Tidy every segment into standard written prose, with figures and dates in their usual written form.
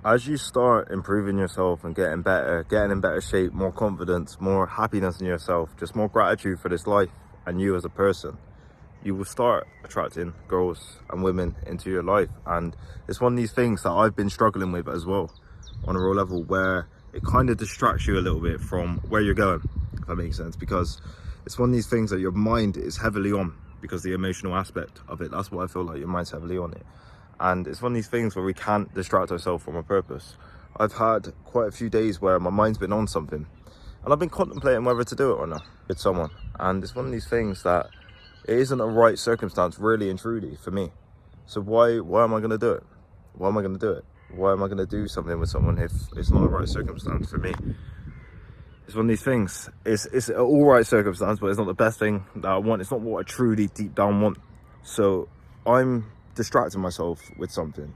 as you start improving yourself and getting better, getting in better shape, more confidence, more happiness in yourself, just more gratitude for this life and you as a person, you will start attracting girls and women into your life. And it's one of these things that I've been struggling with as well, on a real level, where it kind of distracts you a little bit from where you're going, if that makes sense, because it's one of these things that your mind is heavily on, because the emotional aspect of it, that's what I feel like, your mind's heavily on it. And it's one of these things where we can't distract ourselves from a purpose. I've had quite a few days where my mind's been on something and I've been contemplating whether to do it or not with someone. And it's one of these things that it isn't a right circumstance, really and truly, for me. So why am I going to do it? Why am I going to do it? Why am I going to do something with someone if it's not a right circumstance for me? It's one of these things. It's an all right circumstance, but it's not the best thing that I want. It's not what I truly deep down want. So I'm distracting myself with something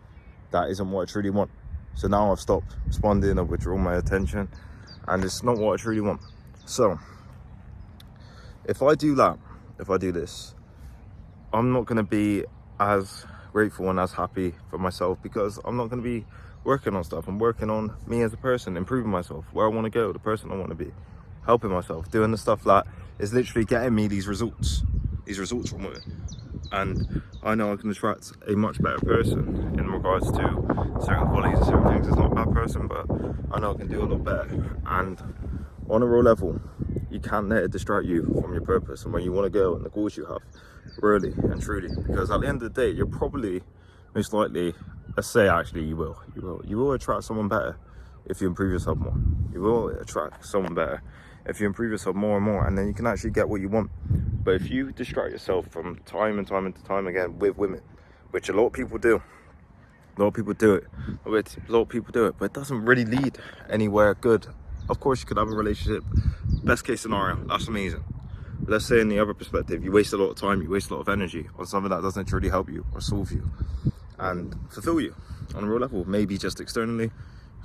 that isn't what I truly want. So now I've stopped responding, I've withdrawn my attention, and it's not what I truly want. So if I do that, if I do this, I'm not going to be as grateful and as happy for myself, because I'm not going to be working on stuff. I'm working on me as a person, improving myself, where I want to go, the person I want to be, helping myself, doing the stuff that is literally getting me these results from it. And I know I can attract a much better person in regards to certain qualities and certain things. It's not a bad person, but I know I can do a lot better. And on a real level, you can't let it distract you from your purpose and where you want to go and the goals you have, really and truly. Because at the end of the day, you're probably, most likely, let's say actually you will attract someone better if you improve yourself more. You will attract someone better if you improve yourself more and more, and then you can actually get what you want. But if you distract yourself from time and time again with women, which a lot of people do, but it doesn't really lead anywhere good. Of course, you could have a relationship, best case scenario, that's amazing. But let's say in the other perspective, you waste a lot of time, you waste a lot of energy on something that doesn't truly help you or solve you and fulfill you on a real level. Maybe just externally,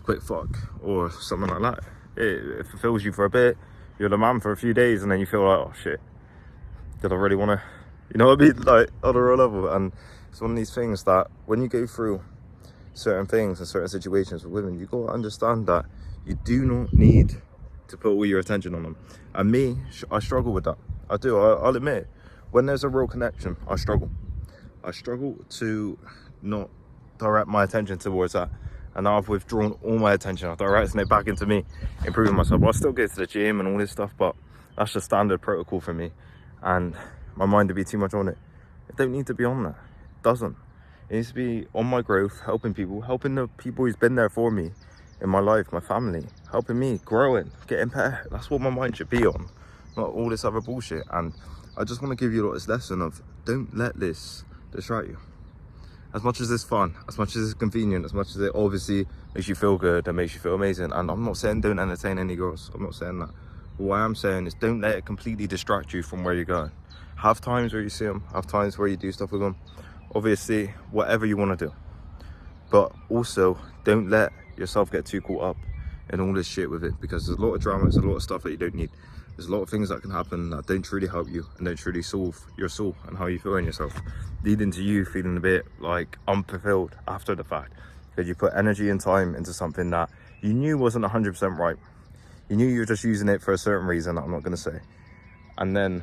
quick fuck or something like that. It fulfills you for a bit, you're the man for a few days, and then you feel like, oh shit, did I really want to, you know what I mean, like on a real level. And it's one of these things that when you go through certain things and certain situations with women, you got to understand that you do not need to put all your attention on them. And me, I struggle with that. I do, I'll admit it. When there's a real connection, I struggle to not direct my attention towards that. And now I've withdrawn all my attention, I've directed it back into me, improving myself. I'll still get to the gym and all this stuff, but that's just standard protocol for me. And my mind to be too much on it. It don't need to be on that. It doesn't. It needs to be on my growth, helping people, helping the people who's been there for me in my life, my family, helping me, growing, getting better. That's what my mind should be on, not all this other bullshit. And I just want to give you this lesson of, don't let this distract you. As much as it's fun, as much as it's convenient, as much as it obviously makes you feel good and makes you feel amazing, and I'm not saying don't entertain any girls, I'm not saying that. But what I am saying is don't let it completely distract you from where you're going. Have times where you see them, have times where you do stuff with them. Obviously, whatever you want to do. But also, don't let yourself get too caught up in all this shit with it, because there's a lot of drama, there's a lot of stuff that you don't need. There's a lot of things that can happen that don't truly help you and don't truly solve your soul and how you feel in yourself, leading to you feeling a bit like unfulfilled after the fact, because you put energy and time into something that you knew wasn't 100% right. You knew you were just using it for a certain reason that I'm not going to say. And then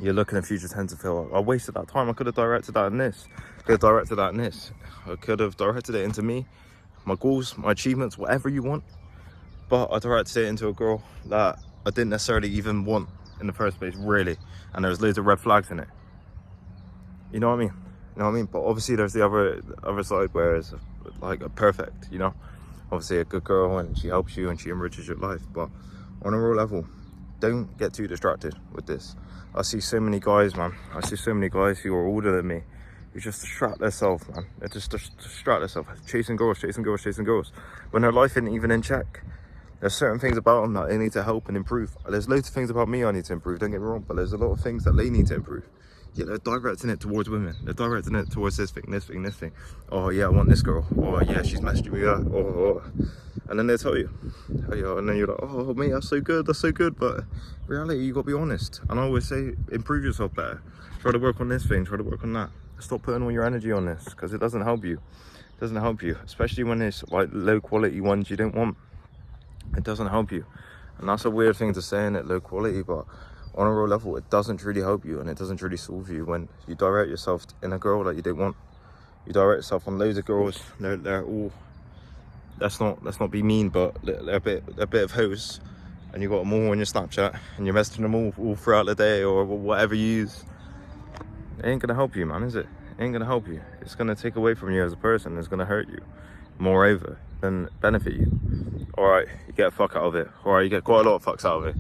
you're looking at future tense to feel like, I wasted that time. I could have directed that in this. I could have directed that in this. I could have directed it into me, my goals, my achievements, whatever you want. But I directed it into a girl that I didn't necessarily even want in the first place, really. And there was loads of red flags in it. You know what I mean? You know what I mean? But obviously there's the other side where it's like a perfect, you know? Obviously a good girl, and she helps you and she enriches your life. But on a real level, don't get too distracted with this. I see so many guys, man. I see so many guys who are older than me who just distract themselves, man. They just distract themselves, chasing girls, when their life isn't even in check. There's certain things about them that they need to help and improve. There's loads of things about me I need to improve, don't get me wrong, but there's a lot of things that they need to improve. Yeah, they're directing it towards women. They're directing it towards this thing. Oh yeah, I want this girl. Oh yeah, she's messaging me that. Oh. And then they'll tell you. And then you're like, oh mate, that's so good. But in reality, you got to be honest. And I always say, improve yourself better. Try to work on this thing, try to work on that. Stop putting all your energy on this, because it doesn't help you. It doesn't help you, especially when it's like low quality ones you don't want. It doesn't help you. And that's a weird thing to say, in it, low quality, but on a real level, it doesn't really help you, and it doesn't really solve you when you direct yourself in a girl that you don't want. You direct yourself on loads of girls. They're all, let's not be mean, but they're a bit of hoes, and you got them all on your Snapchat, and you're messaging them all throughout the day or whatever you use. It ain't gonna help you, man, is it? It ain't gonna help you. It's gonna take away from you as a person. It's gonna hurt you, moreover, than benefit you. All right, you get a fuck out of it. All right, you get quite a lot of fucks out of it.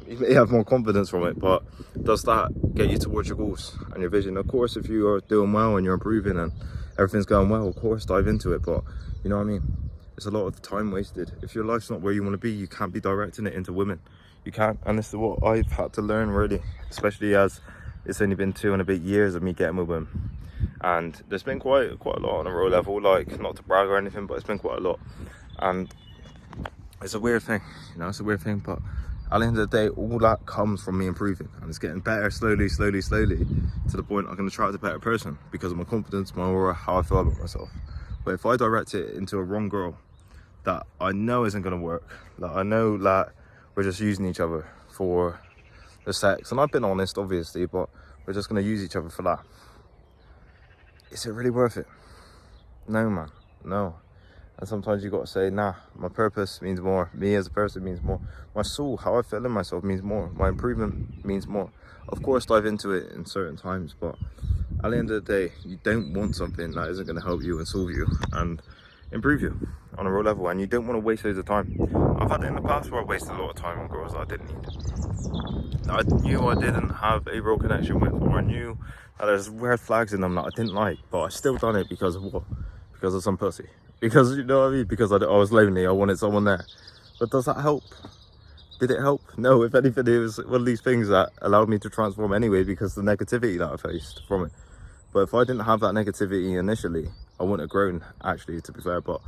You may have more confidence from it, but does that get you towards your goals and your vision? Of course, if you are doing well and you're improving and everything's going well, of course, dive into it. But you know what I mean? It's a lot of time wasted. If your life's not where you want to be, you can't be directing it into women. You can't. And this is what I've had to learn, really, especially as it's only been 2 and a bit years of me getting with women. And there's been quite a lot on a real level, like, not to brag or anything, but it's been quite a lot. And it's a weird thing, you know, it's a weird thing, but at the end of the day, all that comes from me improving, and it's getting better slowly, to the point I'm going to try as a better person because of my confidence, my aura, how I feel about myself. But if I direct it into a wrong girl that I know isn't going to work, that I know that we're just using each other for the sex, and I've been honest, obviously, but we're just going to use each other for that, is it really worth it? No, man, no. And sometimes you got to say, nah, my purpose means more. Me as a person means more. My soul, how I feel in myself, means more. My improvement means more. Of course, dive into it in certain times, but at the end of the day, you don't want something that isn't going to help you and solve you and improve you on a real level, and you don't want to waste loads of time. I've had it in the past where I wasted a lot of time on girls that I didn't need. I knew I didn't have a real connection with, or I knew that there's red flags in them that I didn't like, but I still done it because of what? Because of some pussy. Because, you know what I mean? Because I was lonely, I wanted someone there. But does that help? Did it help? No, if anything, it was one of these things that allowed me to transform anyway because of the negativity that I faced from it. But if I didn't have that negativity initially, I wouldn't have grown, actually, to be fair. But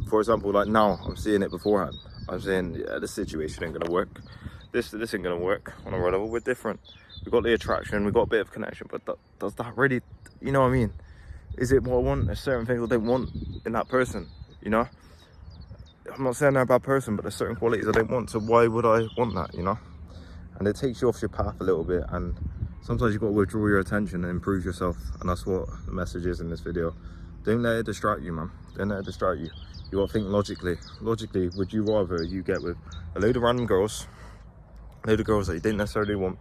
for example, like now, I'm seeing it beforehand. I'm saying, yeah, this situation ain't gonna work. This ain't gonna work on a real level. We're different. We've got the attraction, we've got a bit of connection, but does that really, you know what I mean? Is it what I want? There's certain things I don't want in that person, you know? I'm not saying they're a bad person, but there's certain qualities I don't want, so why would I want that, you know? And it takes you off your path a little bit, and sometimes you've got to withdraw your attention and improve yourself, and that's what the message is in this video. Don't let it distract you, man. Don't let it distract you. You got to think logically. Logically, would you rather you get with a load of random girls, a load of girls that you didn't necessarily want,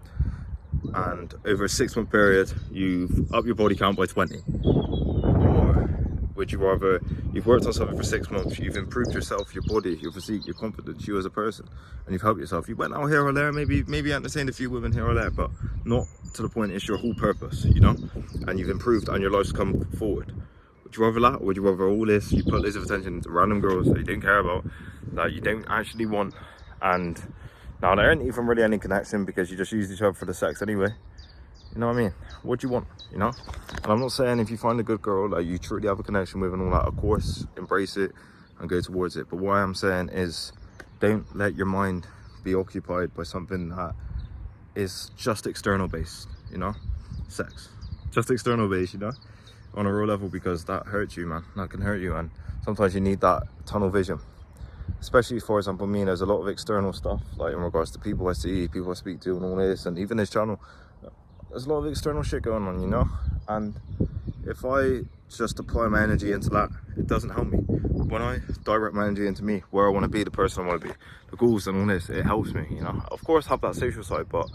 and over a 6-month period, you've upped your body count by 20? Or would you rather you've worked on something for 6 months, you've improved yourself, your body, your physique, your confidence, you as a person, and you've helped yourself. You went out here or there, maybe entertained a few women here or there, but not to the point it's your whole purpose, you know? And you've improved and your life's come forward. Would you rather that, or would you rather all this, you put loads of attention to random girls that you don't care about, that you don't actually want, and now there ain't even really any connection because you just use each other for the sex anyway? You know what I mean? What do you want, you know? And I'm not saying if you find a good girl that you truly have a connection with and all that, of course, embrace it and go towards it. But what I'm saying is, don't let your mind be occupied by something that is just external based, you know? Sex. Just external based, you know? On a real level, because that hurts you, man. That can hurt you, and sometimes you need that tunnel vision. Especially, for example, me, there's a lot of external stuff, like in regards to people I see, people I speak to and all this, and even this channel. There's a lot of external shit going on, you know? And if I just apply my energy into that, it doesn't help me. When I direct my energy into me, where I want to be, the person I want to be, the goals and all this, it helps me, you know? Of course, have that social side, but,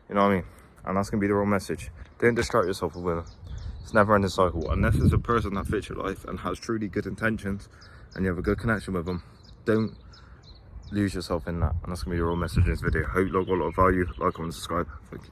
you know what I mean? And that's going to be the real message. Don't distract yourself with women. It's a never-ending cycle. Unless it's a person that fits your life and has truly good intentions, and you have a good connection with them, don't lose yourself in that. And that's going to be the real message in this video. Hope you got a lot of value. Like, comment, subscribe. Thank you.